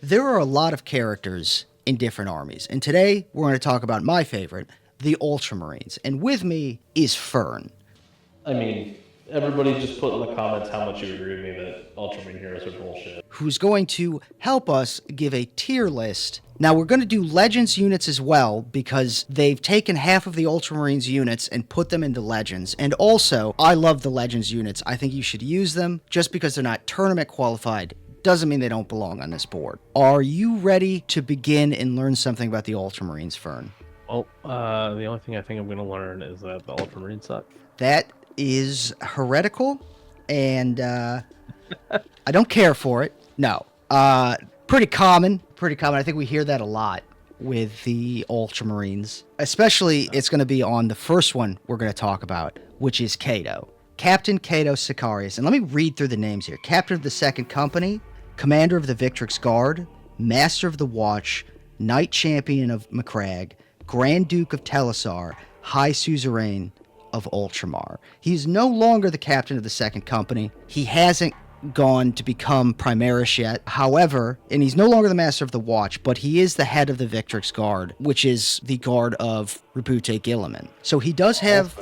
There are a lot of characters in different armies, and today we're going to talk about my favorite, the Ultramarines. And with me is Fern, I mean, everybody just put in the comments how much you agree with me that Ultramarine heroes are bullshit. who's going to help us give a tier list. Now, we're going to do Legends units as well, because they've taken half of the Ultramarines units and put them into Legends. And also, I love the Legends units. I think you should use them. Just because they're not tournament qualified doesn't mean they don't belong on this board. Are you ready to begin and learn something about the Ultramarines, Fern? Well, the only thing I think I'm going to learn is that the Ultramarines suck. That is heretical, and I don't care for it. No. Pretty common. I think we hear that a lot with the Ultramarines. Especially, it's going to be on the first one we're going to talk about, which is Cato. Captain Cato Sicarius. And let me read through the names here. Captain of the Second Company, Commander of the Victrix Guard, Master of the Watch, Knight Champion of Macragge, Grand Duke of Telesar, High Suzerain of Ultramar. He is no longer the captain of the Second Company. He hasn't gone to become Primarch yet. However, and he's no longer the Master of the Watch, but he is the head of the Victrix Guard, which is the guard of Roboute Guilliman. So he does have...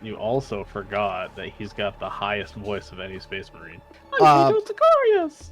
You also forgot that he's got the highest voice of any Space Marine. I'm Cato Sicarius!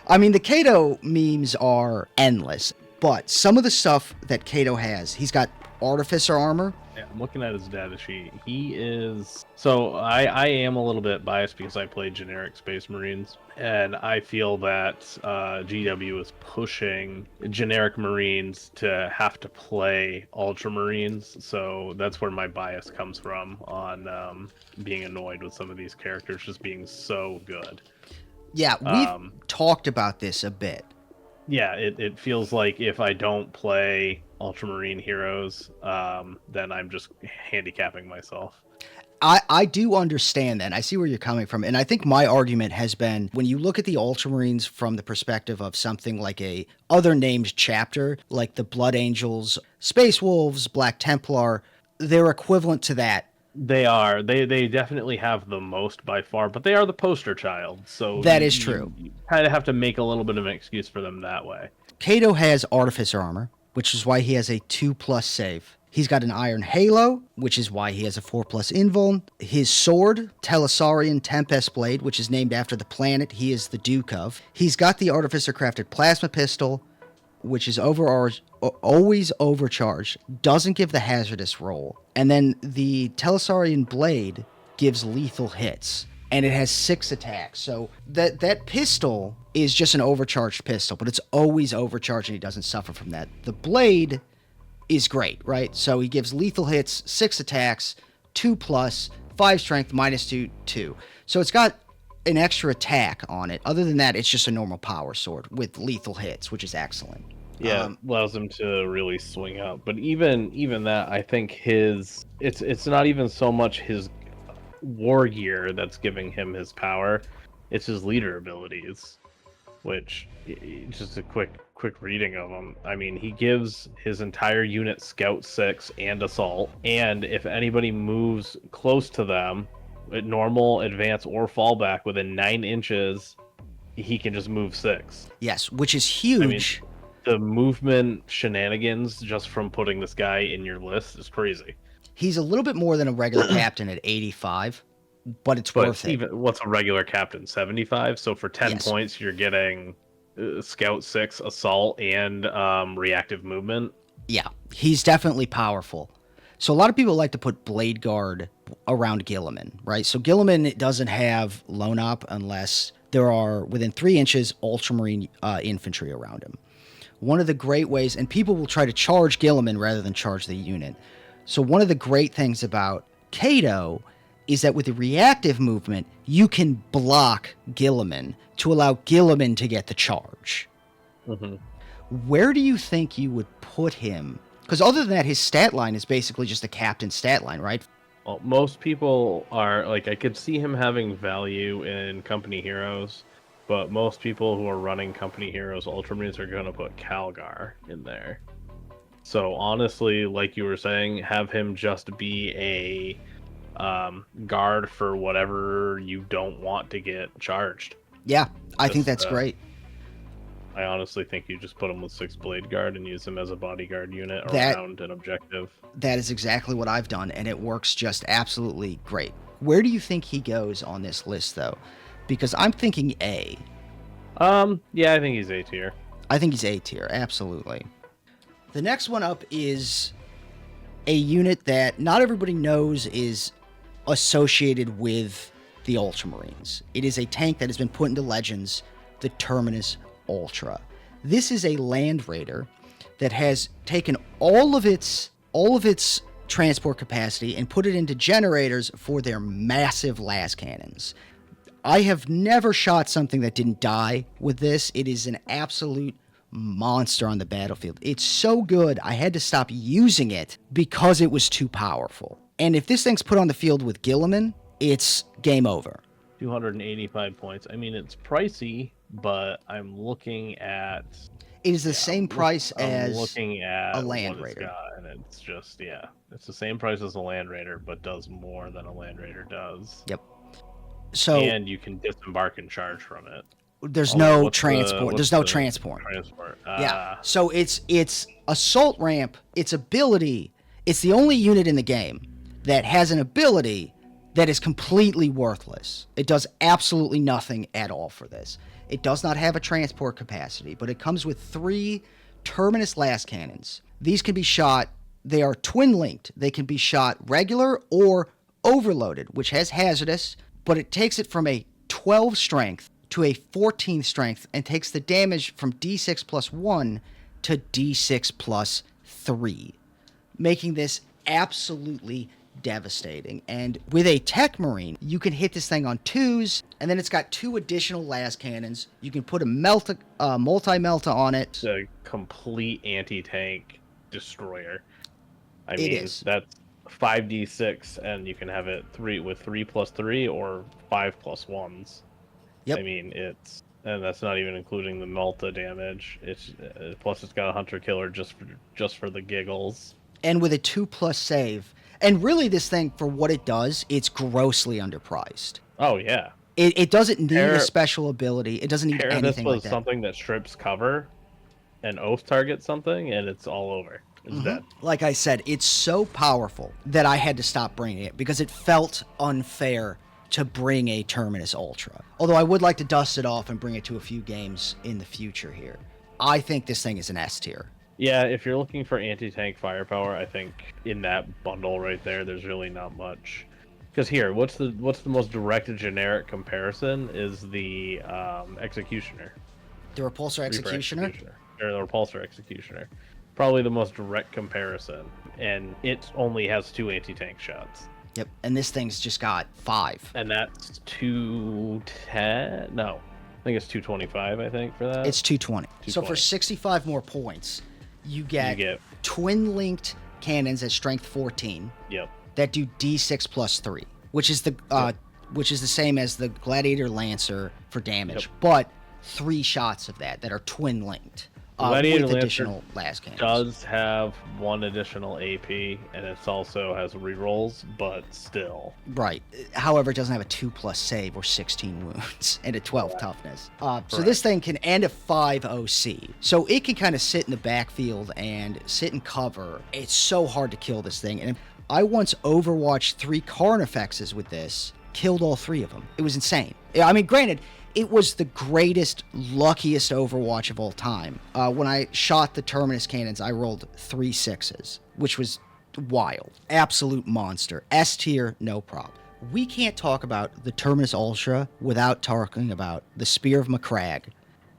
I mean, the Cato memes are endless, but some of the stuff that Cato has, he's got Artificer armor. Yeah, I'm looking at his data sheet. He is... So, I am a little bit biased because I play generic Space Marines, and I feel that GW is pushing generic Marines to have to play Ultramarines, so that's where my bias comes from on being annoyed with some of these characters just being so good. Yeah, we've talked about this a bit. Yeah, it feels like if I don't play Ultramarine heroes, then I'm just handicapping myself. I do understand that. I see where you're coming from. And I think my argument has been, when you look at the Ultramarines from the perspective of something like a other named chapter, like the Blood Angels, Space Wolves, Black Templar, they're equivalent to that. They are. They definitely have the most by far, but they are the poster child. So that is true. You kind of have to make a little bit of an excuse for them that way. Cato has Artificer armor, which is why he has a 2+ save. He's got an Iron Halo, which is why he has a 4+ invuln. His sword, Telisarian Tempest Blade, which is named after the planet he is the Duke of. He's got the Artificer crafted Plasma Pistol, which is always overcharged, doesn't give the hazardous roll. And then the Telisarian Blade gives lethal hits, and it has 6 attacks. So that pistol is just an overcharged pistol, but it's always overcharged and he doesn't suffer from that. The blade is great, right? So he gives lethal hits, 6 attacks, 2+, 5 strength, -2, 2. So it's got an extra attack on it. Other than that, it's just a normal power sword with lethal hits, which is excellent. Yeah, allows him to really swing out. But even that, I think it's not even so much his war gear that's giving him his power. It's his leader abilities, which, just a quick reading of them. I mean, he gives his entire unit Scout 6 and Assault, and if anybody moves close to them, at normal, advance, or fallback within 9 inches, he can just move 6. Yes, which is huge. I mean, the movement shenanigans just from putting this guy in your list is crazy. He's a little bit more than a regular captain at 85, but it's worth it. Even what's a regular captain? 75. So for 10 Yes. points, you're getting Scout 6, Assault, and reactive movement. Yeah, he's definitely powerful. So a lot of people like to put Blade Guard around Guilliman, right? So Guilliman doesn't have Lone Op unless there are, within 3 inches, Ultramarine infantry around him. One of the great ways, and people will try to charge Guilliman rather than charge the unit. So one of the great things about Cato is that with the reactive movement, you can block Guilliman to allow Guilliman to get the charge. Mm-hmm. Where do you think you would put him? Because other than that, his stat line is basically just a captain stat line, right? Well, most people are, like, I could see him having value in Company Heroes, but most people who are running Company Heroes Ultramarines are going to put Calgar in there. So honestly, like you were saying, have him just be a guard for whatever you don't want to get charged. Yeah, I think that's great. I honestly think you just put him with 6 Blade Guard and use him as a bodyguard unit That- around an objective. That is exactly what I've done, and it works just absolutely great. Where do you think he goes on this list, though? Because I'm thinking A. Yeah, I think he's A tier. I think he's A tier, absolutely. The next one up is a unit that not everybody knows is associated with the Ultramarines. It is a tank that has been put into Legends, the Terminus Ultra. This is a land raider that has taken all of its transport capacity and put it into generators for their massive las cannons. I have never shot something that didn't die with this. It is an absolute monster on the battlefield. It's so good, I had to stop using it because it was too powerful. And if this thing's put on the field with Guilliman, it's game over. 285 points. I mean, it's pricey, but I'm looking at... It is the same price I'm as looking at a land what it's raider. got, and it's just, it's the same price as a land raider, but does more than a land raider does. Yep. So and you can disembark and charge from it. there's Although, no what's transport. the- There's what's no the transport. Transport. Yeah. So it's assault ramp, its ability, it's the only unit in the game that has an ability that is completely worthless. It does absolutely nothing at all for this. It does not have a transport capacity, but it comes with 3 Terminus las cannons. These can be shot, they are twin linked. They can be shot regular or overloaded, which has hazardous, but it takes it from a 12 strength to a 14 strength and takes the damage from D6 plus 1 to D6 plus 3, making this absolutely devastating. And with a Tech Marine, you can hit this thing on 2s, and then it's got 2 additional las cannons. You can put a multi-melta on it. It's a complete anti-tank destroyer. I It mean, is. that's 5d6, and you can have it 3 plus 3 or 5 plus 1s. Yep. I mean, and that's not even including the Melta damage. It's plus it's got a hunter killer just for the giggles. And with a 2+ save. And really, this thing, for what it does, it's grossly underpriced. Oh yeah. It doesn't need Pair- a special ability. It doesn't need Pair this anything with like that. something that strips cover, and oath target something, and it's all over. It's dead. Like I said, it's so powerful that I had to stop bringing it because it felt unfair to bring a Terminus Ultra. Although I would like to dust it off and bring it to a few games in the future here. I think this thing is an S tier. Yeah, if you're looking for anti-tank firepower, I think in that bundle right there, there's really not much. Because here, what's the most direct generic comparison is the Executioner. The Repulsor Reaper Executioner? Or the Repulsor Executioner. Probably the most direct comparison. And it only has 2 anti-tank shots. Yep. And this thing's just got 5. And that's 210? No. I think it's 225, I think, for that. It's 220. So for 220. 65 more points, you get get- twin-linked cannons at strength 14 Yep. that do D6 plus 3, which is the same as the Gladiator Lancer for damage, Yep. but 3 shots of that are twin-linked Gladiator with Lancer additional las cannons. Does have 1 additional AP, and it also has rerolls, but still. Right. However, it doesn't have a 2+ save or 16 wounds and a 12 toughness. So Correct. this thing can, and a 5 OC. So it can kind of sit in the backfield and sit and cover. It's so hard to kill this thing. And I once overwatched 3 Carnifexes with this, killed all 3 of them. It was insane. I mean, granted, it was the greatest, luckiest Overwatch of all time. When I shot the Terminus cannons, I rolled 3 6s, which was wild. Absolute monster. S tier, no problem. We can't talk about the Terminus Ultra without talking about the Spear of Macragge,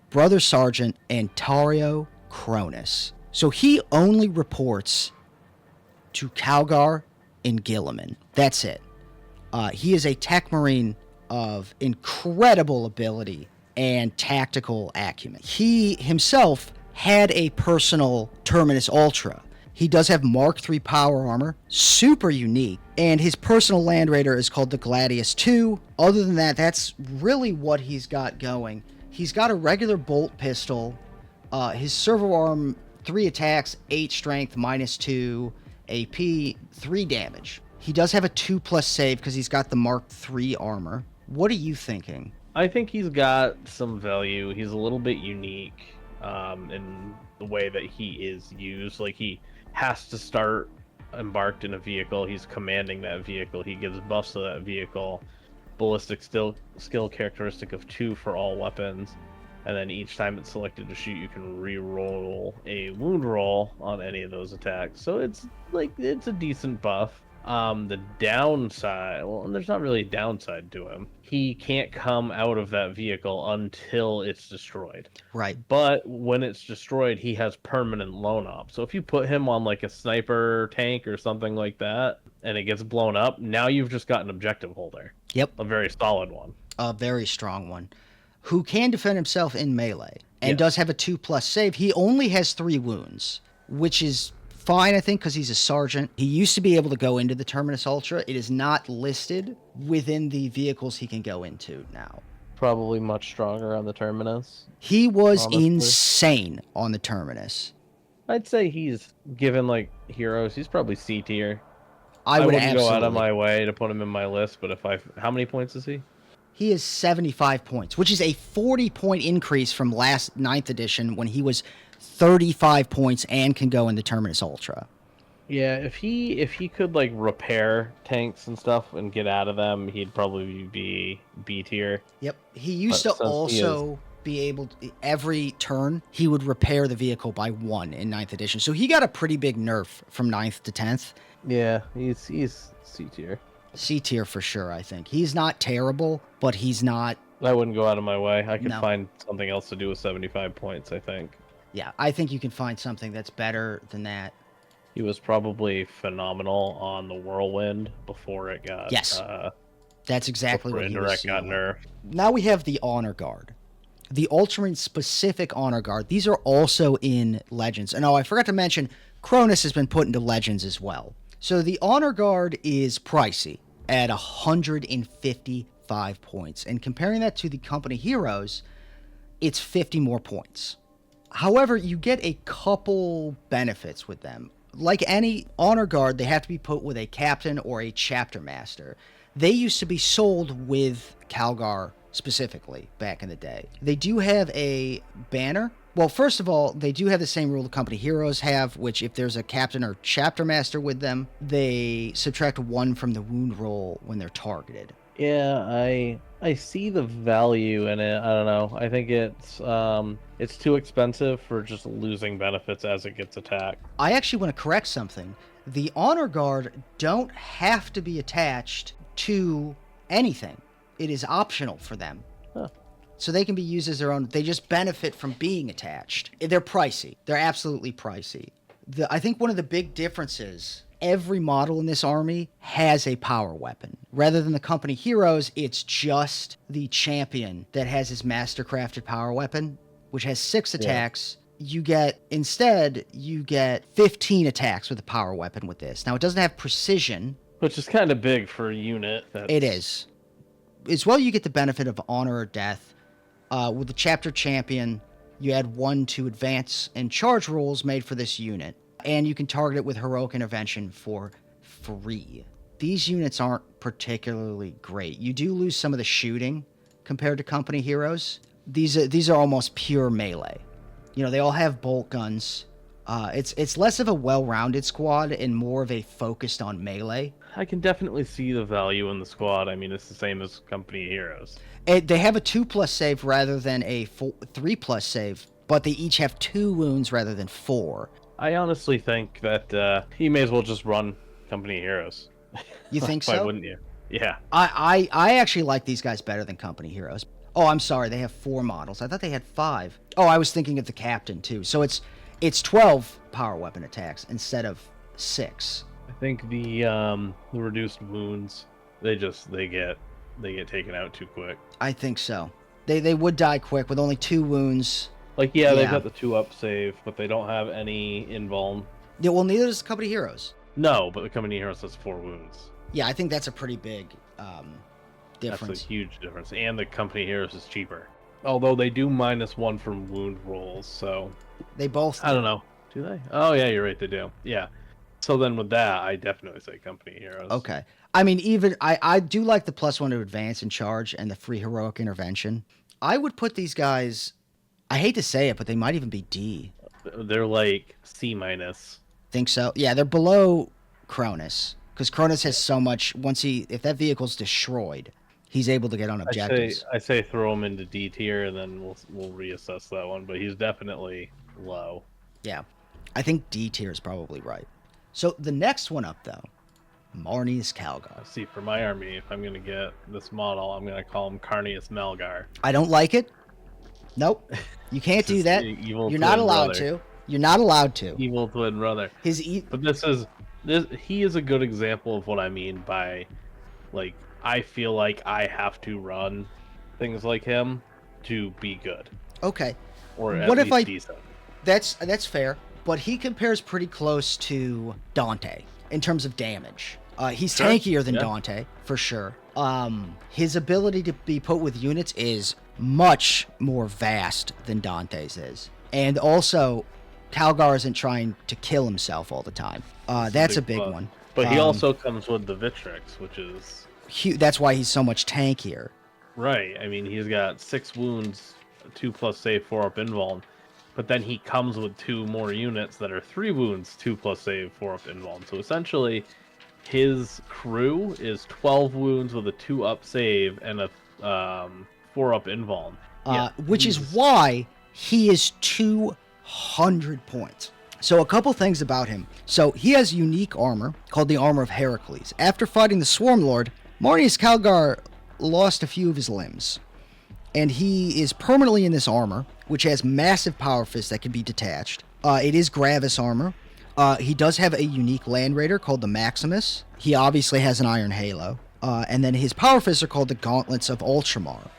Brother Sergeant Antario Chronus. So he only reports to Calgar and Guilliman. That's it. He is a Tech Marine of incredible ability and tactical acumen. He himself had a personal Terminus Ultra. He does have Mark III power armor, super unique, and his personal land raider is called the Gladius II. Other than that, that's really what he's got going. He's got a regular bolt pistol, his servo arm, 3 attacks, 8 strength, -2 AP, 3 damage. He does have a 2+ save because he's got the Mark III armor. What are you thinking? I think he's got some value. He's a little bit unique. in the way that he is used. Like, he has to start embarked in a vehicle. He's commanding that vehicle. He gives buffs to that vehicle. Ballistic skill characteristic of 2 for all weapons. And then each time it's selected to shoot, you can re-roll a wound roll on any of those attacks. So it's a decent buff. The downside, well, there's not really a downside to him. He can't come out of that vehicle until it's destroyed. Right. But when it's destroyed, he has permanent lone op. So if you put him on like a sniper tank or something like that, and it gets blown up, now you've just got an objective holder. Yep. A very solid one. A very strong one. Who can defend himself in melee and Yes. does have a 2+ save. He only has 3 wounds, which is fine, I think, because he's a sergeant. He used to be able to go into the Terminus Ultra. It is not listed within the vehicles he can go into now. Probably much stronger on the Terminus. He was Honestly. insane on the Terminus. I'd say he's, given like heroes, he's probably C tier. I would wouldn't absolutely go out of my way to put him in my list, but how many points is he? He is 75 points, which is a 40-point increase from last 9th edition when he was 35 points and can go in the Terminus Ultra. Yeah, if he could like repair tanks and stuff and get out of them, he'd probably be B tier. Yep. He used to But since he also be able to, every turn, he would repair the vehicle by 1 in 9th edition. So he got a pretty big nerf from 9th to 10th. Yeah, he's C tier. C tier for sure, I think. He's not terrible, but he's not... I wouldn't go out of my way. I could No. find something else to do with 75 points, I think. Yeah, I think you can find something that's better than that. He was probably phenomenal on the Whirlwind before it got... Yes. That's exactly before what he Indirect was got seeing. nerfed. Now we have the Honor Guard. The Ultramarine specific Honor Guard. These are also in Legends. And oh, I forgot to mention, Chronus has been put into Legends as well. So the Honor Guard is pricey at 155 points. And comparing that to the company heroes, it's 50 more points. However, you get a couple benefits with them. Like any Honor Guard, they have to be put with a captain or a chapter master. They used to be sold with Calgar specifically back in the day. They do have a banner. Well, first of all, they do have the same rule the company heroes have, which if there's a captain or chapter master with them, they subtract 1 from the wound roll when they're targeted. Yeah, I see the value in it. I don't know. I think it's too expensive for just losing benefits as it gets attacked. I actually want to correct something. The Honor Guard don't have to be attached to anything. It is optional for them. Huh. So they can be used as their own. They just benefit from being attached. They're pricey. They're absolutely pricey. I think one of the big differences, every model in this army has a power weapon. Rather than the company heroes, it's just the champion that has his master-crafted power weapon, which has 6 attacks. You get 15 attacks with a power weapon with this. Now, it doesn't have precision. Which is kind of big for a unit. It is. As well, you get the benefit of honor or death. With the chapter champion, you add 1 to advance and charge rules made for this unit. And you can target it with heroic intervention for free. These units aren't particularly great. You do lose some of the shooting compared to company heroes. These are almost pure melee. You know, they all have bolt guns. It's less of a well-rounded squad and more of a focused on melee. I can definitely see the value in the squad. I mean, it's the same as company heroes. They have a 2+ save rather than a 3+ save, but they each have 2 wounds rather than 4. I honestly think that you may as well just run company heroes. You think Why so? wouldn't you? Yeah. I actually like these guys better than company heroes. Oh, I'm sorry. They have 4 models. I thought they had 5. Oh, I was thinking of the captain too. So it's 12 power weapon attacks instead of 6. I think the reduced wounds, they get taken out too quick. I think so. They would die quick with only 2 wounds. Like, yeah, they've got the 2-up save, but they don't have any invuln. Yeah, well, neither does company heroes. No, but the company heroes has 4 wounds. Yeah, I think that's a pretty big difference. That's a huge difference. And the company heroes is cheaper. Although they do -1 from wound rolls, so... They both... I don't know. Do they? Oh, yeah, you're right, they do. Yeah. So then with that, I definitely say company heroes. Okay. I mean, even... I do like the +1 to advance and charge and the free heroic intervention. I would put these guys... I hate to say it, but they might even be D. They're like C minus. Think so? Yeah, they're below Chronus because Chronus has so much. If that vehicle's destroyed, he's able to get on objectives. I say throw him into D tier, and then we'll reassess that one. But he's definitely low. Yeah, I think D tier is probably right. So the next one up, though, Marneus Calgar. See, for my army, if I'm gonna get this model, I'm gonna call him Carneus Malgar. I don't like it. Nope, you can't do that. You're not allowed to. You're not allowed to. Evil twin brother. But he is a good example of what I mean by, like, I feel like I have to run things like him to be good. Okay. Or at least decent. That's fair, but he compares pretty close to Dante in terms of damage. He's tankier than Dante, for sure. His ability to be put with units is much more vast than Dante's is. And also, Calgar isn't trying to kill himself all the time. That's a big one. But he also comes with the Ventris, which is... That's why he's so much tankier. Right. I mean, he's got 6 wounds, 2+ save, 4+ invuln. But then he comes with 2 more units that are 3 wounds, 2+ save, 4+ invuln. So essentially, his crew is 12 wounds with a 2+ save and a 4+ invuln. Which is why he is 200 points. So a couple things about him. So he has unique armor called the Armor of Heracles. After fighting the Swarm Lord, Marneus Calgar lost a few of his limbs. And he is permanently in this armor, which has massive power fists that can be detached. It is Gravis armor. He does have a unique Land Raider called the Maximus. He obviously has an Iron Halo. And then his power fists are called the Gauntlets of Ultramarine.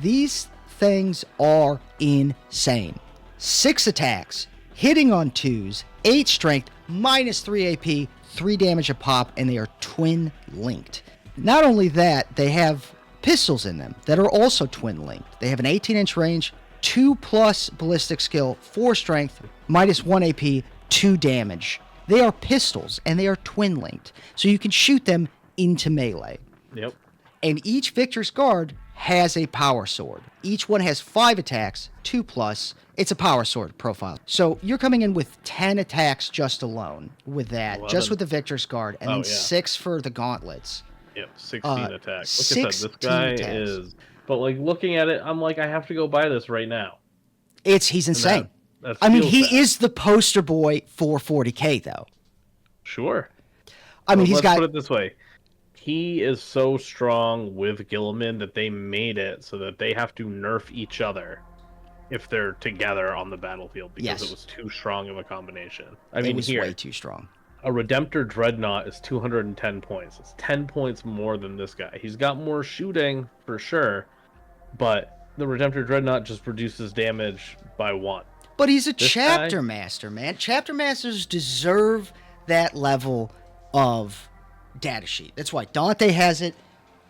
These things are insane. 6 attacks, hitting on 2s, 8 strength, -3 AP, 3 damage a pop, and they are twin linked. Not only that, they have pistols in them that are also twin linked. They have an 18-inch range, 2+ ballistic skill, 4 strength, -1 AP, 2 damage. They are pistols and they are twin linked, so you can shoot them into melee. Yep. And each Victor's Guard has a power sword. Each one has 5 attacks, 2+. It's a power sword profile. So you're coming in with 10 attacks just alone with that, 11. just with the Victor's Guard, and then 6 for the gauntlets. Yep, 16 attacks. Like I said, this guy is... But, like, looking at it, I'm like, I have to go buy this right now. He's insane. I mean, he is the poster boy for 40k, though. Sure. I mean, let's put it this way. He is so strong with Guilliman that they made it so that they have to nerf each other if they're together on the battlefield because it was too strong of a combination. It was way too strong. A Redemptor Dreadnought is 210 points. It's 10 points more than this guy. He's got more shooting, for sure, but the Redemptor Dreadnought just reduces damage by 1. But he's a chapter master, man. Chapter masters deserve that level of data sheet. That's why Dante has it.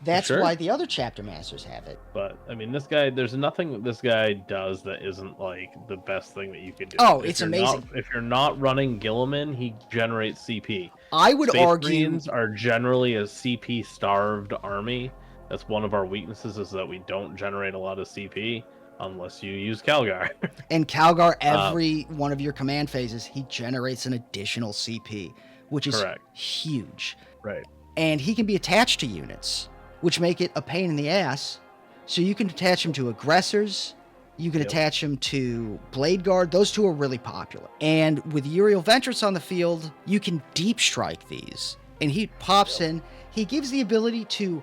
That's why the other chapter masters have it. But I mean, this guy, there's nothing that this guy does that isn't like the best thing that you could do. Oh, it's amazing. If you're not running Guilliman, he generates CP. I would argue Marines are generally a CP starved army. That's one of our weaknesses, is that we don't generate a lot of CP unless you use Calgar. And Calgar, every one of your command phases, he generates an additional CP, which is huge. Right. And he can be attached to units, which make it a pain in the ass. So you can attach him to aggressors, you can attach him to Blade Guard. Those 2 are really popular. And with Uriel Ventris on the field, you can deep strike these. And he pops in. He gives the ability to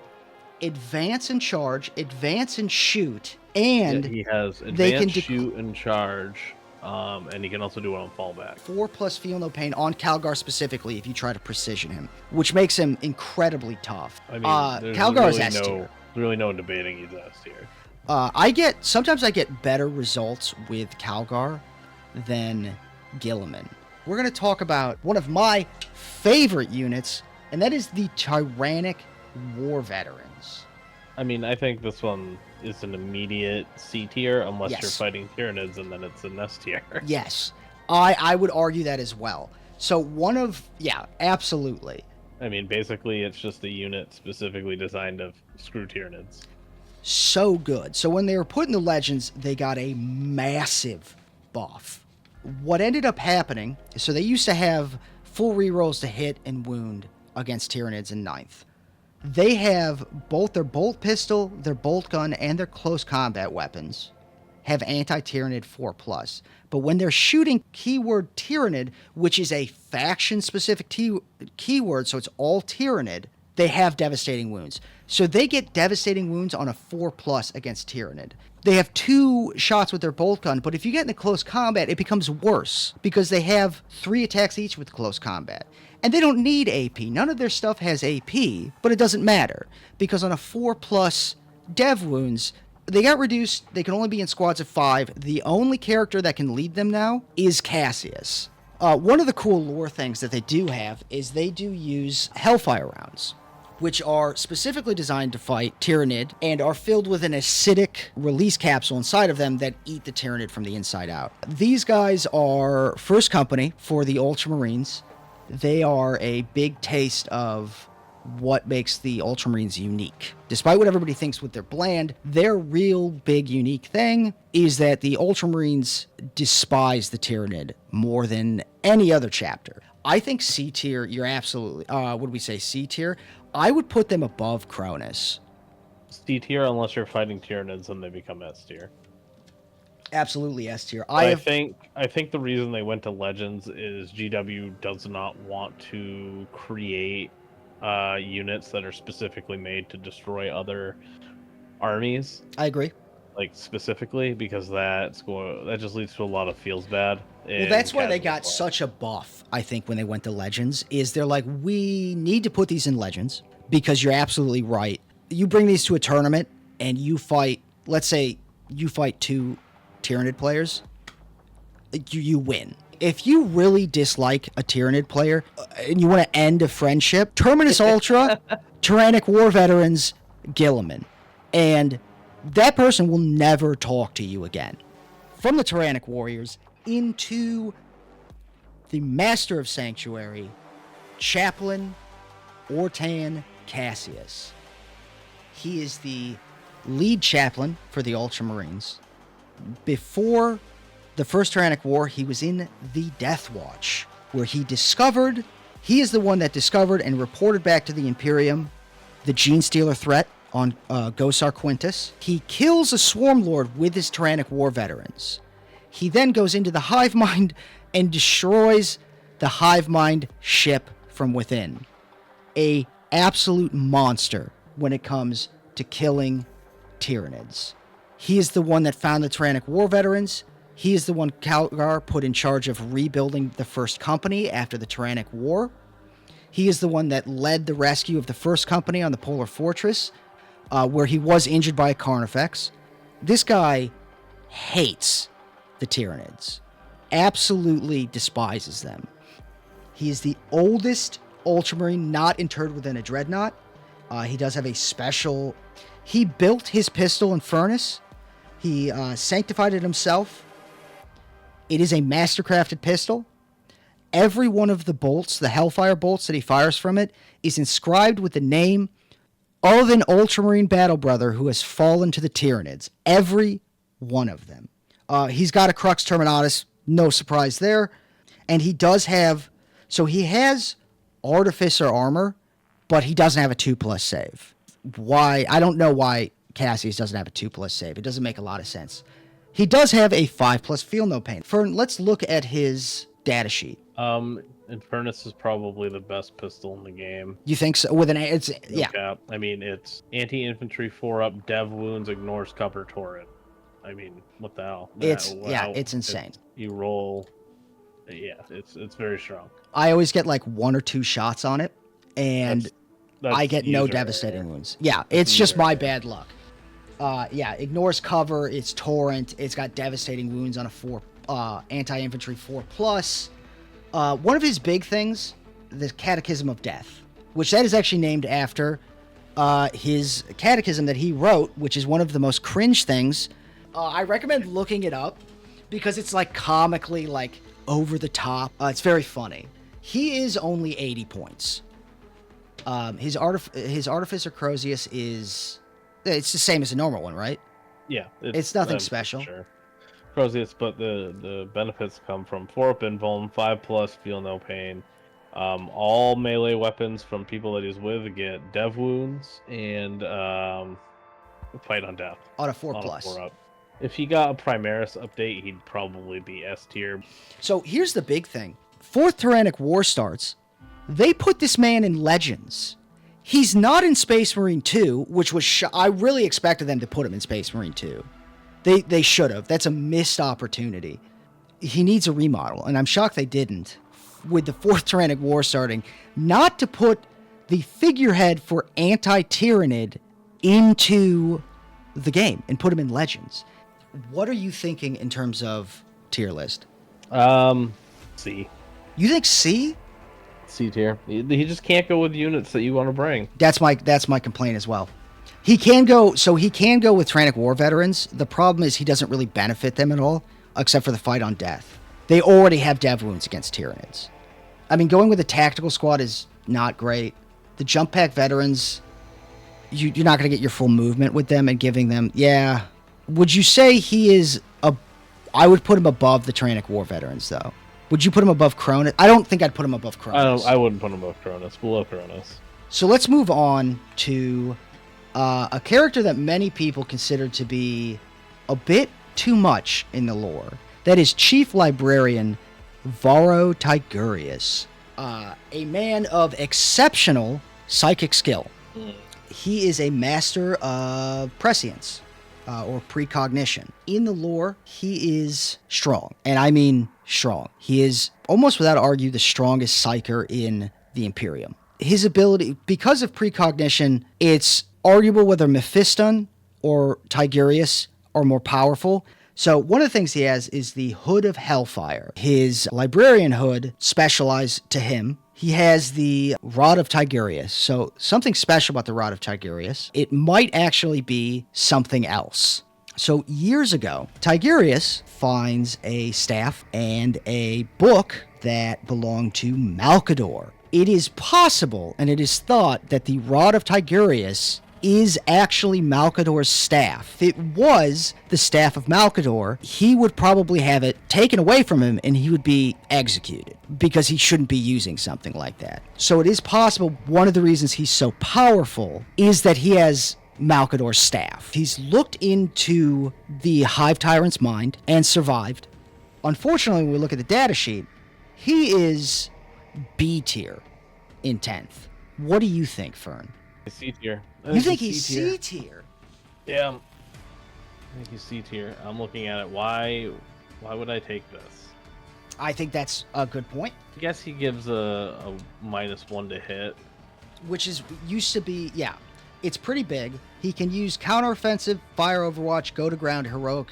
advance and charge, advance and shoot, and he has advance, shoot, and charge. And he can also do it on fallback. 4+ feel no pain on Calgar specifically if you try to precision him, which makes him incredibly tough. I mean, Calgar is S tier. Really no debating he's S tier. Sometimes I get better results with Calgar than Guilliman. We're going to talk about one of my favorite units, and that is the Tyrannic War Veterans. I mean, I think this one is an immediate C tier unless you're fighting Tyranids, and then it's an S tier. Yes, I would argue that as well. So absolutely. I mean, basically, it's just a unit specifically designed to screw Tyranids. so good. So when they were put in the Legends, they got a massive buff. What ended up happening, so they used to have full rerolls to hit and wound against Tyranids in 9th. They have both their bolt pistol, their bolt gun, and their close combat weapons have anti-Tyranid 4+. But when they're shooting keyword Tyranid, which is a faction-specific keyword, so it's all Tyranid, they have devastating wounds. So they get devastating wounds on a 4+ against Tyranid. They have 2 shots with their bolt gun, but if you get into close combat, it becomes worse because they have 3 attacks each with close combat. And they don't need AP. None of their stuff has AP, but it doesn't matter because on a 4+ dev wounds, they got reduced. They can only be in squads of 5. The only character that can lead them now is Cassius. One of the cool lore things that they do have is they do use Hellfire rounds, which are specifically designed to fight Tyranid and are filled with an acidic release capsule inside of them that eat the Tyranid from the inside out. These guys are first company for the Ultramarines. They are a big taste of what makes the Ultramarines unique. Despite what everybody thinks with their bland, their real big unique thing is that the Ultramarines despise the Tyranid more than any other chapter. I think C tier, you're absolutely, would we say C tier? I would put them above Chronus. C tier, unless you're fighting Tyranids and they become S tier. Absolutely S tier. I think the reason they went to Legends is GW does not want to create units that are specifically made to destroy other armies. I agree. Like specifically because that just leads to a lot of feels bad. Well, that's why they got such a buff, I think, when they went to Legends, is they're like, we need to put these in Legends because you're absolutely right. You bring these to a tournament and you fight, let's say you fight 2 Tyranid players, you win. If you really dislike a Tyranid player and you want to end a friendship, Terminus Ultra, Tyrannic War Veterans, Guilliman. And that person will never talk to you again. From the Tyrannic Warriors into the Master of Sanctuary, Chaplain, Ortan, Cassius. He is the lead chaplain for the Ultramarines. Before the First Tyrannic War, he was in the Death Watch, where he is the one that discovered and reported back to the Imperium the Gene Stealer threat on Gosar Quintus. He kills a Swarm Lord with his Tyrannic War Veterans. He then goes into the Hive Mind and destroys the Hive Mind ship from within. A absolute monster when it comes to killing Tyranids. He is the one that found the Tyrannic War Veterans. He is the one Calgar put in charge of rebuilding the First Company after the Tyrannic War. He is the one that led the rescue of the First Company on the Polar Fortress, where he was injured by a Carnifex. This guy hates the Tyranids. Absolutely despises them. He is the oldest Ultramarine not interred within a dreadnought. He does have a special... He built his pistol in Furnace. He sanctified it himself. It is a mastercrafted pistol. Every one of the bolts, the Hellfire bolts that he fires from it, is inscribed with the name of an Ultramarine battle brother who has fallen to the Tyranids. Every one of them. He's got a Crux Terminatus, no surprise there. And he does have... So he has Artificer armor, but he doesn't have a 2+ save. Why? I don't know why Cassius doesn't have a 2+ save. It doesn't make a lot of sense. He does have a 5+ feel no pain. Fern, let's look at his data sheet. Infernus is probably the best pistol in the game. You think so? With an it's no yeah. Cap. I mean, it's anti-infantry 4-up, dev wounds, ignores cover torrent. I mean, what the hell? It's insane. You roll. Yeah, it's very strong. I always get like 1 or 2 shots on it, and I get no devastating wounds. Yeah, it's just my bad luck. Ignores cover. It's torrent. It's got devastating wounds on a 4 anti-infantry 4+. One of his big things, the Catechism of Death, which that is actually named after his catechism that he wrote, which is one of the most cringe things. I recommend looking it up because it's like comically like over the top. It's very funny. He is only 80 points. His Artificer Crozius is It's the same as a normal one, right? Yeah, It's nothing I'm special. Sure. Prosius, but the benefits come from 4-up invuln, 5+ feel no pain. All melee weapons from people that he's with get dev wounds and fight on death On a 4+. on a 4-up. If he got a Primaris update, he'd probably be S tier. So here's the big thing. 4th Tyrannic War starts. They put this man in Legends. He's not in Space Marine 2, which was... I really expected them to put him in Space Marine 2. They should have. That's a missed opportunity. He needs a remodel, and I'm shocked they didn't. With the 4th Tyrannic War starting, not to put the figurehead for anti-Tyrannid into the game and put him in Legends. What are you thinking in terms of tier list? C. You think C? C tier. He just can't go with units that you want to bring. That's my complaint as well. He can go with Tyrannic War Veterans. The problem is he doesn't really benefit them at all, except for the fight on death. They already have dev wounds against Tyranids. I mean, going with a tactical squad is not great. The jump pack veterans, you're not going to get your full movement with them and giving them... Yeah. Would you say he is... I would put him above the Tyrannic War Veterans, though. Would you put him above Chronus? I don't think I'd put him above Chronus. I wouldn't put him above Chronus. Below Chronus. So let's move on to a character that many people consider to be a bit too much in the lore. That is Chief Librarian Varro Tigurius, a man of exceptional psychic skill. He is a master of prescience, or precognition. In the lore, he is strong, and I mean strong. He is, almost without argue, the strongest psyker in the Imperium. His ability, because of precognition, it's arguable whether Mephiston or Tigurius are more powerful. So one of the things he has is the Hood of Hellfire. His Librarian Hood specialized to him. He has the Rod of Tigurius. So something special about the Rod of Tigurius. It might actually be something else. So years ago, Tigurius finds a staff and a book that belonged to Malcador. It is possible, and it is thought, that the Rod of Tigurius is actually Malcador's staff. If it was the staff of Malcador, he would probably have it taken away from him and he would be executed because he shouldn't be using something like that. So it is possible one of the reasons he's so powerful is that he has Malcador's staff. He's looked into the Hive Tyrant's mind and survived. Unfortunately, when we look at the data sheet, he is B tier in 10th. What do you think, Fern? C tier. You think he's C tier? Yeah. I think he's C tier. I'm looking at it. Why would I take this? I think that's a good point. I guess he gives a -1 to hit. Which is used to be, yeah. It's pretty big. He can use counteroffensive, fire overwatch, go to ground, heroic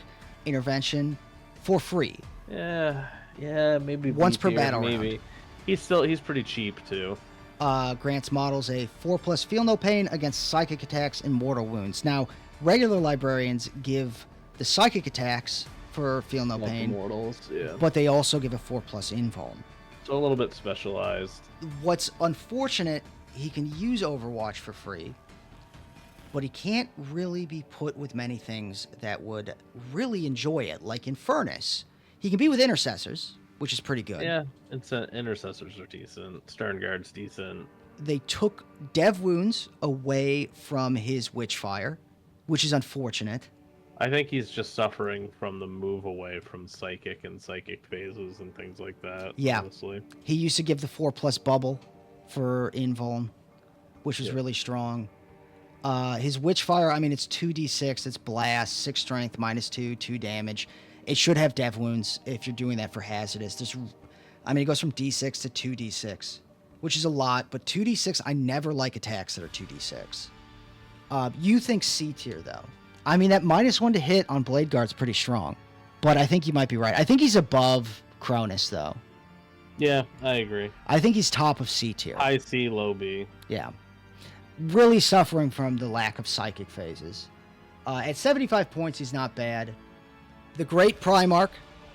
intervention for free. Yeah, maybe once per B-tier, battle maybe. round. He's pretty cheap too. Grants models a 4+ feel no pain against psychic attacks and mortal wounds. Now, regular librarians give the psychic attacks for feel no pain, mortals, yeah. but they also give a 4+ invuln. So a little bit specialized. What's unfortunate, he can use Overwatch for free, but he can't really be put with many things that would really enjoy it, like in Furnace. He can be with Intercessors, which is pretty good. Yeah, Intercessors are decent. Stern Guard's decent. They took Dev Wounds away from his Witchfire, which is unfortunate. I think he's just suffering from the move away from psychic and psychic phases and things like that. Yeah. Honestly. He used to give the 4+ bubble for invuln, which was really strong. His Witchfire, I mean, it's 2d6, it's blast, 6 strength, -2, 2 damage. It should have dev wounds if you're doing that for hazardous. It goes from d6 to 2d6, which is a lot, but 2d6, I never like attacks that are 2d6. You think C tier, though. I mean, that -1 to hit on Blade Guard's pretty strong, but I think you might be right. I think he's above Chronus, though. Yeah, I agree. I think he's top of C tier. High C, low B. Yeah. Really suffering from the lack of psychic phases. At 75 points, he's not bad. The great Primarch,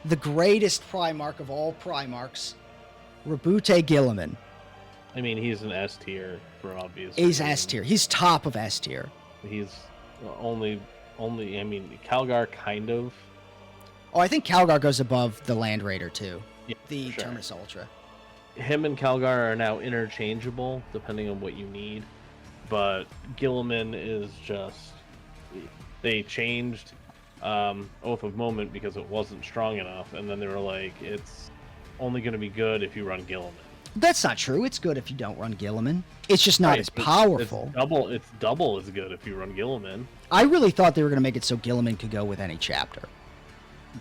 the greatest Primarch of all Primarchs, Roboute Guilliman. I mean, he's an S tier for obvious He's reasons. S tier. He's top of S tier. He's only. I mean, Calgar kind of. Oh, I think Calgar goes above the Land Raider too. Yeah, The sure. Terminus Ultra. Him and Calgar are now interchangeable depending on what you need, but Guilliman is just. They changed Oath of Moment because it wasn't strong enough, and then they were like, it's only going to be good if you run Guilliman. That's not true. It's good if you don't run Guilliman. It's just not Right, as powerful. It's double as good if you run Guilliman. I really thought they were going to make it so Guilliman could go with any chapter.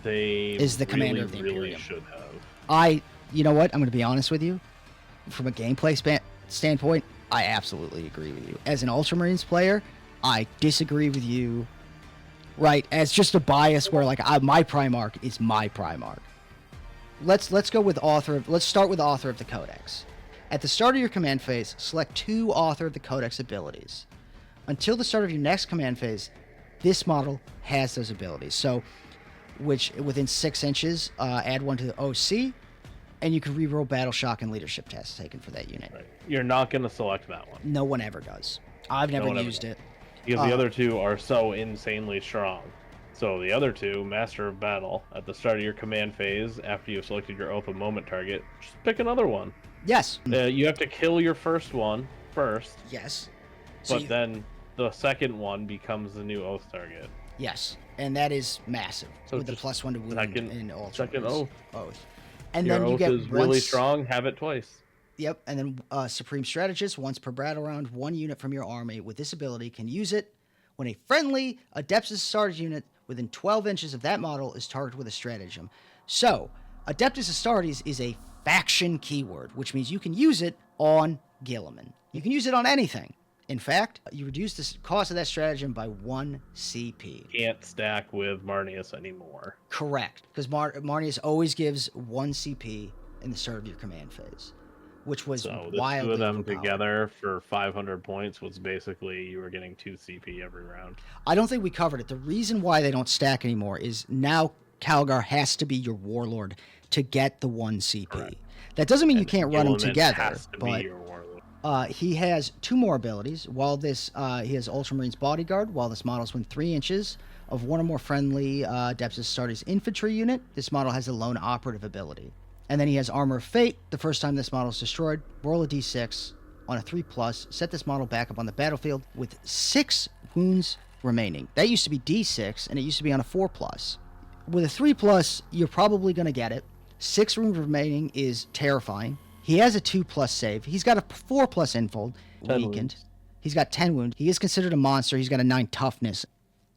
They is the commander of the really Imperium. should have. You know what? I'm going to be honest with you. From a gameplay standpoint, I absolutely agree with you. As an Ultramarines player, I disagree with you. Right, as just a bias where like my Primarch is my Primarch. Let's go with author. Let's start with author of the Codex. At the start of your command phase, select 2 author of the Codex abilities. Until the start of your next command phase, this model has those abilities. So, which within 6 inches, add 1 to the OC, and you can reroll battle shock and leadership tests taken for that unit. Right. You're not going to select that one. No one ever does. I've never used it. Because the other 2 are so insanely strong. So the other 2, Master of Battle, at the start of your command phase, after you've selected your Oath of Moment target, just pick another one. Yes. You have to kill your first one first. Yes. But then the second one becomes the new Oath target. Yes. And that is massive. So with the +1 to wound in Ultramarines. Second Oath. And your then you Oath get is really strong, have it twice. Yep, and then Supreme Strategist, once per battle round, 1 unit from your army with this ability can use it when a friendly Adeptus Astartes unit within 12 inches of that model is targeted with a stratagem. So, Adeptus Astartes is a faction keyword, which means you can use it on Guilliman. You can use it on anything. In fact, you reduce the cost of that stratagem by 1 CP. Can't stack with Marneus anymore. Correct, because Marneus always gives 1 CP in the start of your command phase, which was wildly 2 of them overpowered. together for 500 points was basically you were getting 2 CP every round. I don't think we covered it. The reason why they don't stack anymore is now Calgar has to be your warlord to get the 1 CP. Correct. That doesn't mean you can't run them together, has to but be your warlord. He has 2 more abilities. While this, he has Ultramarines Bodyguard. While this model is within 3 inches of 1 or more friendly Adeptus Astartes infantry unit, this model has a lone operative ability. And then he has Armor of Fate. The first time this model is destroyed, roll a d6 on a 3+, set this model back up on the battlefield with 6 wounds remaining. That used to be d6, and it used to be on a 4+. With a 3+, you're probably going to get it. 6 wounds remaining is terrifying. He has a 2+ save. He's got a 4+ infold, weakened. Wounds. He's got 10 wounds. He is considered a monster. He's got a 9 toughness.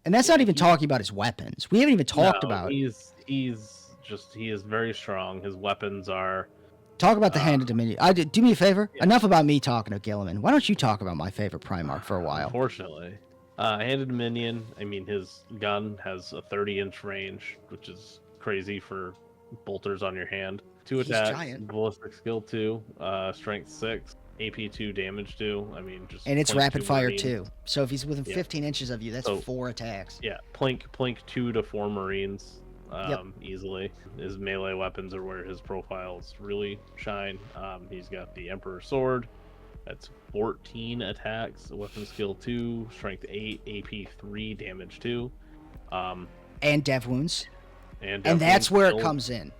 And that's not even talking about his weapons. We haven't even talked about... He is very strong. His weapons are... Talk about the Hand of Dominion. Do me a favor. Yeah. Enough about me talking to Guilliman. Why don't you talk about my favorite Primarch for a while? Unfortunately. Hand of Dominion, I mean, his gun has a 30-inch range, which is crazy for bolters on your hand. 2 attacks, giant. ballistic skill 2, strength 6, AP 2, damage 2. I mean, just... And it's rapid fire Marines. Too. So if he's within 15 inches of you, that's 4 attacks. Yeah, plink 2 to 4 Marines. Easily. His melee weapons are where his profiles really shine. He's got the Emperor's Sword. That's 14 attacks, weapon skill 2, strength 8, AP 3, damage 2. And dev wounds. And that's where it comes in.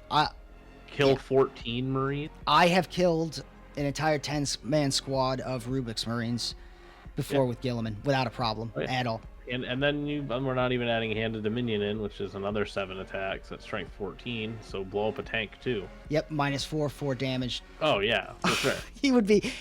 Kill 14 Marines. I have killed an entire 10-man squad of Rubik's Marines before with Guilliman without a problem at all. And then we're not even adding Hand of Dominion in, which is another 7 attacks at strength 14, so blow up a tank too. Yep, -4 damage. Oh yeah, for sure. He would be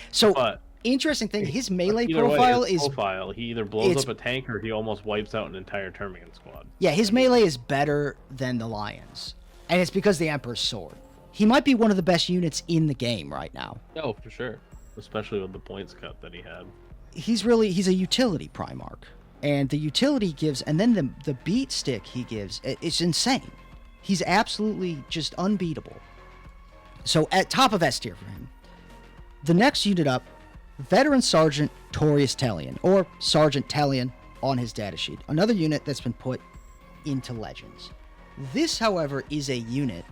interesting thing. His melee He either blows up a tank or he almost wipes out an entire Termian squad. Yeah, his melee is better than the Lions, and it's because the Emperor's Sword. He might be one of the best units in the game right now. Oh, for sure, especially with the points cut that he had. He's a utility Primarch. And the utility gives, and then the beat stick he gives, it's insane. He's absolutely just unbeatable. So at top of S tier for him. The next unit up, Veteran Sergeant Torias Telion, or Sergeant Telion on his datasheet. Another unit that's been put into Legends. This, however, is a unit.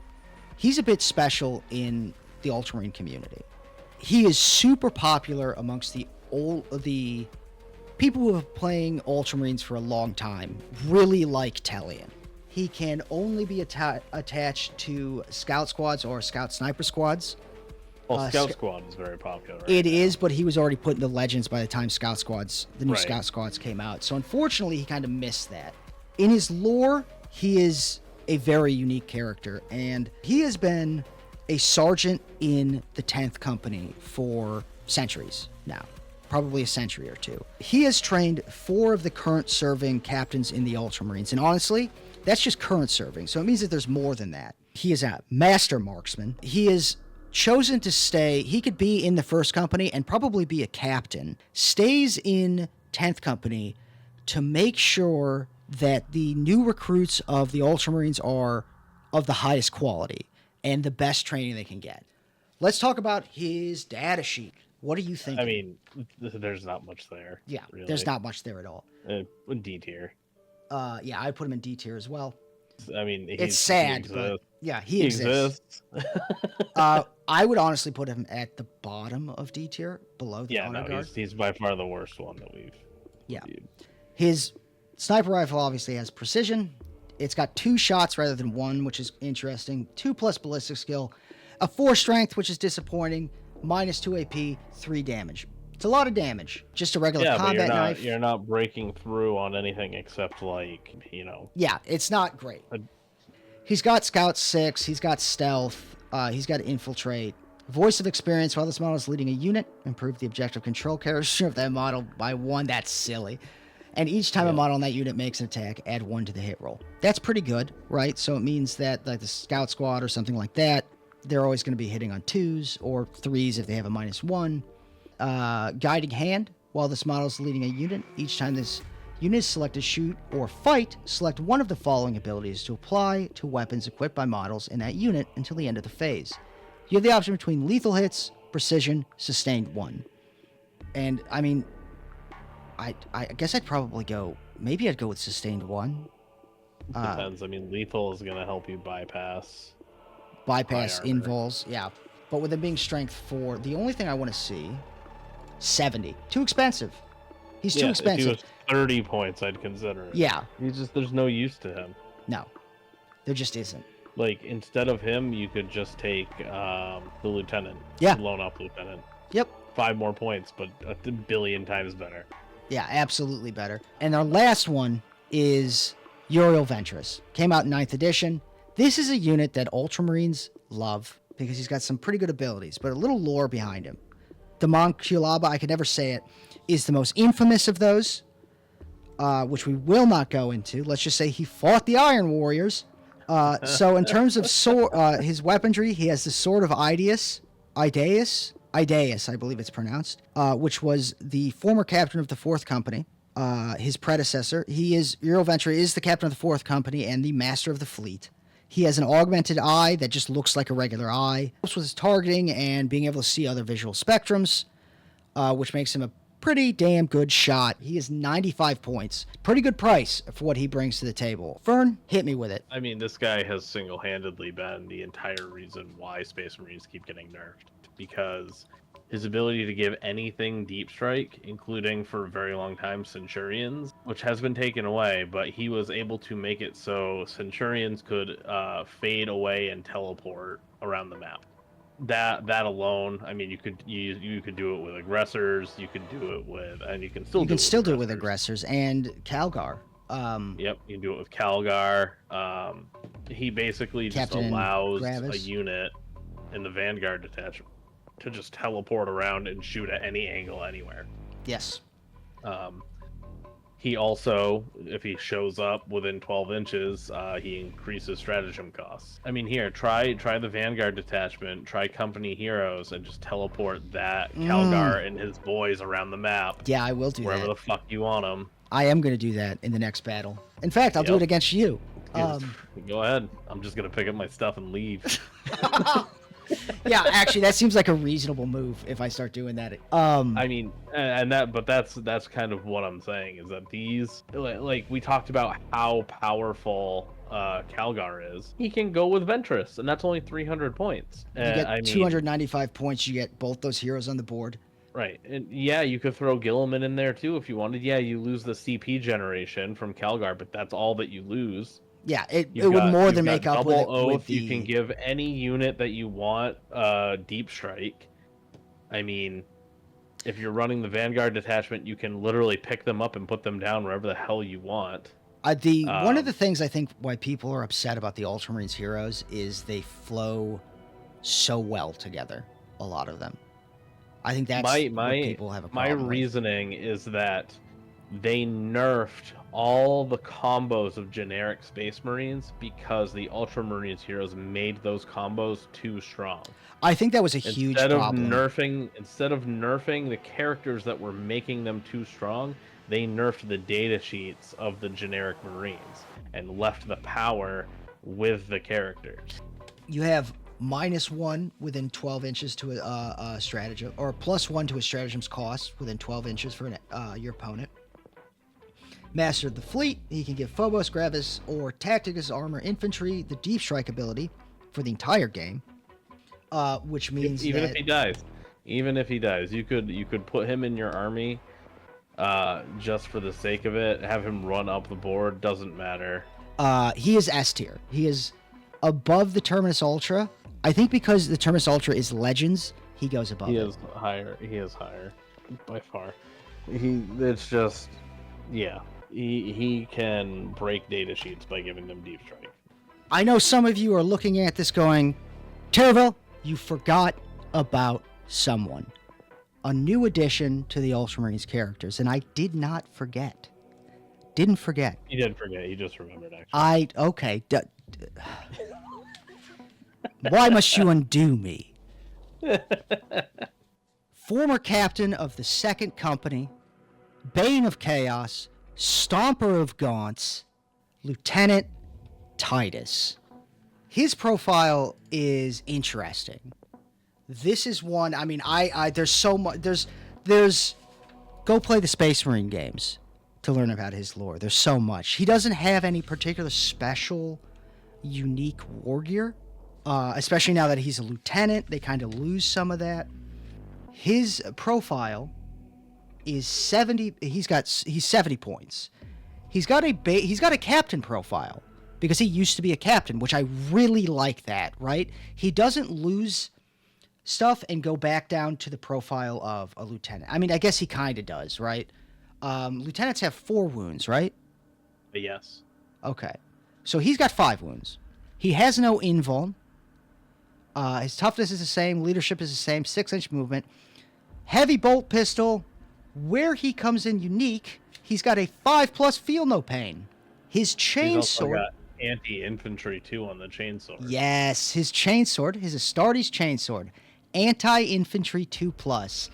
He's a bit special in the Ultramarine community. He is super popular amongst the people who have been playing Ultramarines for a long time really like Telion. He can only be attached to scout squads or scout sniper squads. Well, Scout Squad is very popular. Right It now. is, but he was already put into Legends by the time the new Right. Scout Squads came out. So unfortunately, he kind of missed that. In his lore, he is a very unique character, and he has been a sergeant in the 10th Company for centuries now, probably a century or two. He has trained 4 of the current serving captains in the Ultramarines, and honestly, that's just current serving, so it means that there's more than that. He is a master marksman. He is chosen to stay. He could be in the 1st Company and probably be a captain. Stays in 10th Company to make sure that the new recruits of the Ultramarines are of the highest quality and the best training they can get. Let's talk about his data sheet. What are you thinking? I mean, there's not much there. Yeah, really. there's not much there at all. D tier. Yeah, I put him in D tier as well. I mean, It's sad, but yeah, he exists. I would honestly put him at the bottom of D tier, below the honor guard. He's by far the worst one that we've reviewed. His sniper rifle obviously has precision. It's got 2 shots rather than 1, which is interesting. 2+ ballistic skill, a 4 strength, which is disappointing. -2 AP, 3 damage. It's a lot of damage. Just a regular combat knife. You're not breaking through on anything except Yeah, it's not great. He's got Scout 6. He's got Stealth. He's got Infiltrate. Voice of Experience. While this model is leading a unit, improve the objective control character of that model by 1. That's silly. And each time a model in that unit makes an attack, add 1 to the hit roll. That's pretty good, right? So it means that like the Scout Squad or something like that, they're always going to be hitting on 2s or 3s if they have a -1. Guiding Hand. While this model is leading a unit, each time this unit is selected shoot or fight, select one of the following abilities to apply to weapons equipped by models in that unit until the end of the phase. You have the option between lethal hits, precision, sustained 1. And, I mean, I guess I'd probably go... Maybe I'd go with sustained 1. Depends. I mean, lethal is going to help you bypass invols, yeah. But with it being strength 4, the only thing I want to see... 70. Too expensive. He's too expensive. If he was 30 points, I'd consider it. Yeah. There's no use to him. No. There just isn't. Like, instead of him, you could just take the lieutenant. Yeah. Blown up lieutenant. Yep. 5 more points, but a billion times better. Yeah, absolutely better. And our last one is Uriel Ventris. Came out in 9th edition. This is a unit that Ultramarines love because he's got some pretty good abilities, but a little lore behind him. The Monculaba, I can never say it, is the most infamous of those, which we will not go into. Let's just say he fought the Iron Warriors. So in terms of his weaponry, he has the Sword of Idaeus, I believe it's pronounced, which was the former captain of the 4th Company, his predecessor. Uriel Ventris is the captain of the 4th Company and the master of the fleet. He has an augmented eye that just looks like a regular eye. Helps with his targeting and being able to see other visual spectrums, which makes him a pretty damn good shot. He is 95 points. Pretty good price for what he brings to the table. Fern, hit me with it. I mean, this guy has single-handedly been the entire reason why Space Marines keep getting nerfed. Because his ability to give anything deep strike, including for a very long time Centurions, which has been taken away, but he was able to make it so Centurions could fade away and teleport around the map. That alone, I mean, you could do it with aggressors, you could do it with, and you can still do it with aggressors and Calgar. Yep, you can do it with Calgar. He basically just allows a unit in the Vanguard detachment to just teleport around and shoot at any angle anywhere. Yes. He also, if he shows up within 12 inches, he increases stratagem costs. I mean, here, try the Vanguard detachment, try Company Heroes, and just teleport that Calgar and his boys around the map. Yeah, I will do wherever that. the fuck you want them. I am going to do that in the next battle. In fact, I'll do it against you. Go ahead. I'm just going to pick up my stuff and leave. Yeah, actually, that seems like a reasonable move if I start doing that. I mean, that's kind of what I'm saying is that these, like we talked about how powerful Calgar is. He can go with Ventris, and that's only 300 points. You get 295 points. You get both those heroes on the board. Right. And yeah, you could throw Guilliman in there too if you wanted. Yeah, you lose the CP generation from Calgar, but that's all that you lose. Yeah, it would more than make up with double it oath. with the... You can give any unit that you want deep strike. I mean, if you're running the Vanguard detachment, you can literally pick them up and put them down wherever the hell you want. One of the things I think why people are upset about the Ultramarines heroes is they flow so well together. A lot of them. I think that's what people have a problem with. My reasoning is that they nerfed all the combos of generic Space Marines because the Ultramarines heroes made those combos too strong. I think that was a huge problem. Instead of nerfing the characters that were making them too strong, they nerfed the data sheets of the generic Marines and left the power with the characters. You have -1 within 12 inches to a stratagem, or +1 to a stratagem's cost within 12 inches for your opponent. Master of the Fleet, he can give Phobos, Gravis, or Tacticus Armor Infantry the Deep Strike ability for the entire game, which means even if he dies, you could put him in your army just for the sake of it, have him run up the board, doesn't matter. He is S tier. He is above the Terminus Ultra. I think because the Terminus Ultra is Legends, he goes above. He is higher by far. It's just, yeah. He can break data sheets by giving them deep strike. I know some of you are looking at this going, Terville, you forgot about someone. A new addition to the Ultramarines characters, and I did not forget. Didn't forget. He didn't forget. He just remembered, actually. Okay. Why must you undo me? Former captain of the 2nd Company, Bane of Chaos, Stomper of Gaunts, Lieutenant Titus. His profile is interesting. This is one, I mean, there's so much, there's, go play the Space Marine games to learn about his lore. There's so much. He doesn't have any particular special, unique war gear, especially now that he's a lieutenant. They kind of lose some of that. His profile is 70. He's 70 points. He's got a captain profile because he used to be a captain, which I really like that, right? He doesn't lose stuff and go back down to the profile of a lieutenant. I mean, I guess he kind of does, right? Lieutenants have 4 wounds, right? Yes. Okay. So he's got 5 wounds. He has no invuln. His toughness is the same. Leadership is the same. 6-inch movement. Heavy bolt pistol. Where he comes in unique, he's got a 5+ feel no pain. His chainsword. Got anti-infantry too on the chainsword. Yes, his chainsword, his Astartes chainsword, anti-infantry 2+,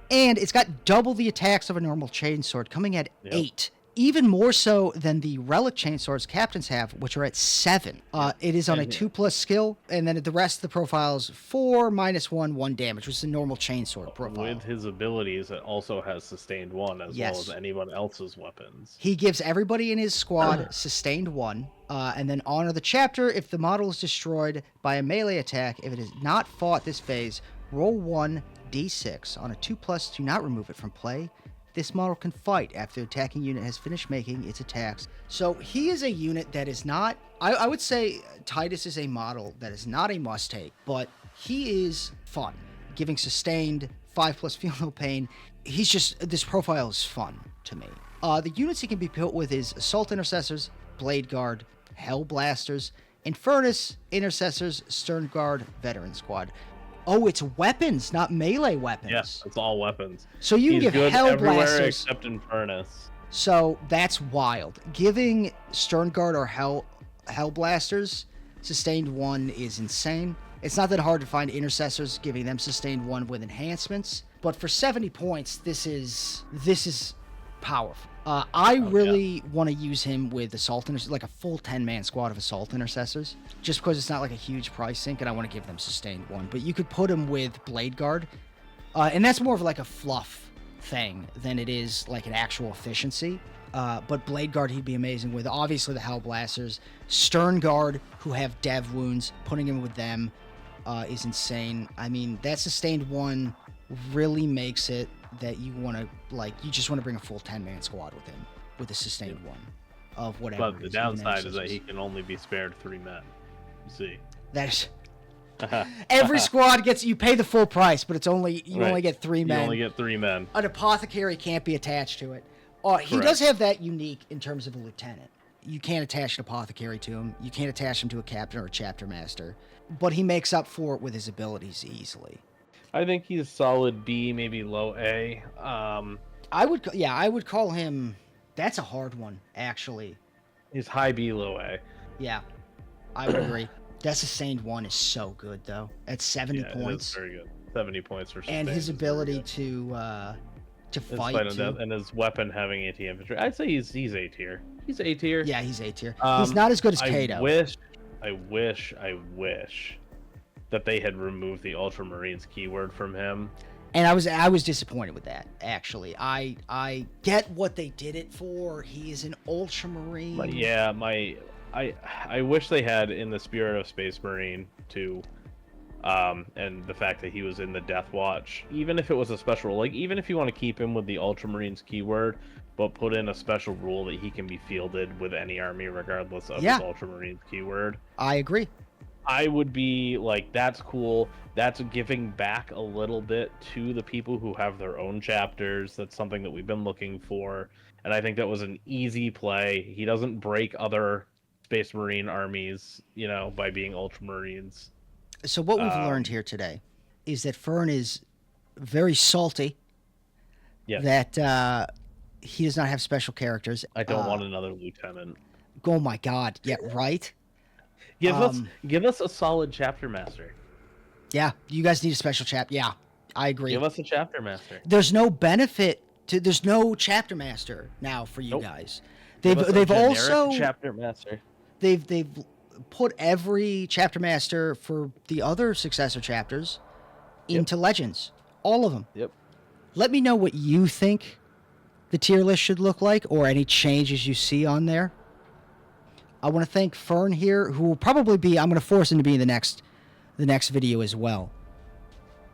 and it's got double the attacks of a normal chainsword, coming at 8. Even more so than the relic chainswords captains have, which are at 7. It is on a 2+ skill, and then the rest of the profiles 4, -1, 1 damage, which is a normal chainsword profile. With his abilities, it also has sustained 1 as well as anyone else's weapons. He gives everybody in his squad sustained 1, and then honor the chapter. If the model is destroyed by a melee attack, if it is not fought this phase, roll 1d6 on a 2+. Do not remove it from play. This model can fight after the attacking unit has finished making its attacks. So he is a unit that is not... I would say Titus is a model that is not a must-take, but he is fun. Giving sustained 5+ feel no pain. He's just... This profile is fun to me. The units he can be put with is Assault Intercessors, Blade Guard, Hell Blasters, Infernus, Intercessors, Stern Guard, Veteran Squad. Oh, it's weapons, not melee weapons. Yes, it's all weapons. So you can give Hell Blasters except Infernus. So that's wild. Giving Stern Guard or Hell Blasters sustained 1 is insane. It's not that hard to find intercessors giving them sustained 1 with enhancements, but for 70 points, this is powerful. I really want to use him with Assault Intercessors, like a full 10-man squad of Assault Intercessors, just because it's not like a huge price sink, and I want to give them sustained 1. But you could put him with Blade Guard, and that's more of like a fluff thing than it is like an actual efficiency. But Blade Guard he'd be amazing with. Obviously the Hell Blasters. Stern Guard, who have dev wounds, putting him with them is insane. I mean, that sustained 1 really makes it that you want to, like, you just want to bring a full 10-man squad with him, with a sustained one of whatever. But the downside is that he can only be spared 3 men. You see. That is... Every squad gets, you pay the full price, but it's only, you Right. only get 3 men. You only get 3 men. An apothecary can't be attached to it. He Correct. does have that unique in terms of a lieutenant. You can't attach an apothecary to him. You can't attach him to a captain or a chapter master. But he makes up for it with his abilities easily. I think he's solid B, maybe low A. I would call him... That's a hard one, actually. He's high B, low A. Yeah, I would agree. That Sustained 1 is so good, though. At 70 points. It is very good. 70 points for And his ability to fight, too. And his weapon having AT infantry. I'd say he's A tier. He's A tier. Yeah, he's A tier. He's not as good as Cato. I wish that they had removed the Ultramarines keyword from him. And I was disappointed with that, actually. I get what they did it for. He is an Ultramarine. But yeah, I wish they had, in the spirit of Space Marine too, and the fact that he was in the Death Watch, even if it was a special, like, even if you want to keep him with the Ultramarines keyword, but put in a special rule that he can be fielded with any army regardless of his Ultramarines keyword. I agree. I would be like, that's cool. That's giving back a little bit to the people who have their own chapters. That's something that we've been looking for. And I think that was an easy play. He doesn't break other Space Marine armies, by being Ultramarines. So what we've learned here today is that Fern is very salty. Yes. That he does not have special characters. I don't want another lieutenant. Oh my God. Yeah, right? Give us a solid chapter master. Yeah, you guys need a special chapter. Yeah, I agree. Give us a chapter master. There's no benefit to. There's no chapter master now for you guys. They've also chapter master. They've put every chapter master for the other successor chapters into Legends. All of them. Yep. Let me know what you think the tier list should look like, or any changes you see on there. I want to thank Fern here, who will probably be... I'm going to force him to be in the next video as well.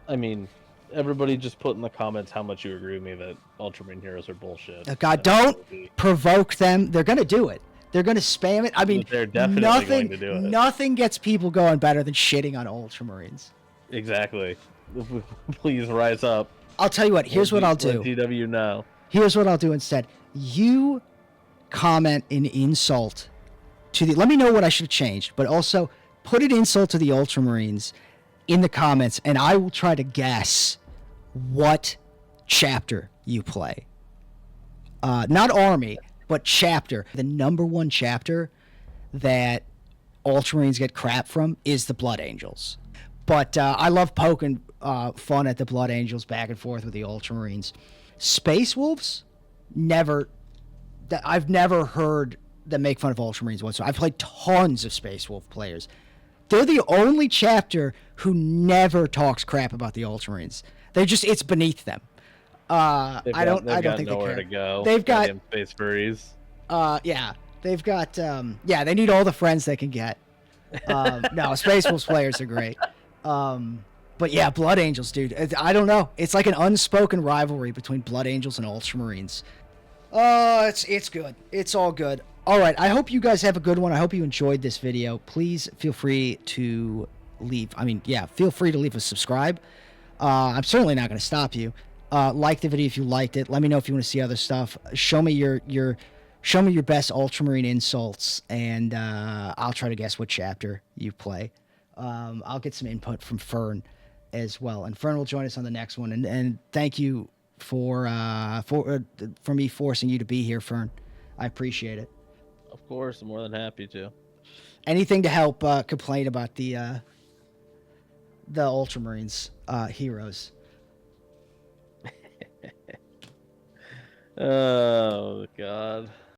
I mean, everybody just put in the comments how much you agree with me that Ultramarine heroes are bullshit. God, don't provoke them. They're going to do it. They're going to spam it. I mean, they're definitely going to do it. Nothing gets people going better than shitting on Ultramarines. Exactly. Please rise up. I'll tell you what. Here's what I'll do. Let DW know. Here's what I'll do instead. You comment an insult to the... Let me know what I should have changed, but also put an insult to the Ultramarines in the comments, and I will try to guess what chapter you play. Not army, but chapter. The number 1 chapter that Ultramarines get crap from is the Blood Angels. But I love poking fun at the Blood Angels back and forth with the Ultramarines. Space Wolves, I've never heard them make fun of Ultramarines whatsoever. I've played tons of Space Wolf players. They're the only chapter who never talks crap about the Ultramarines. It's beneath them. I don't think nowhere they care. to go. They've got Space Furries. They've got they need all the friends they can get. No, Space Wolves players are great. But yeah, Blood Angels, dude. I don't know. It's like an unspoken rivalry between Blood Angels and Ultramarines. It's good. It's all good. All right, I hope you guys have a good one. I hope you enjoyed this video. Please feel free to leave. Feel free to leave a subscribe. I'm certainly not going to stop you. Like the video if you liked it. Let me know if you want to see other stuff. Show me your best Ultramarine insults, and I'll try to guess what chapter you play. I'll get some input from Fern as well, and Fern will join us on the next one. And thank you for me forcing you to be here, Fern. I appreciate it. Of course, I'm more than happy to. Anything to help complain about the Ultramarines heroes. Oh God.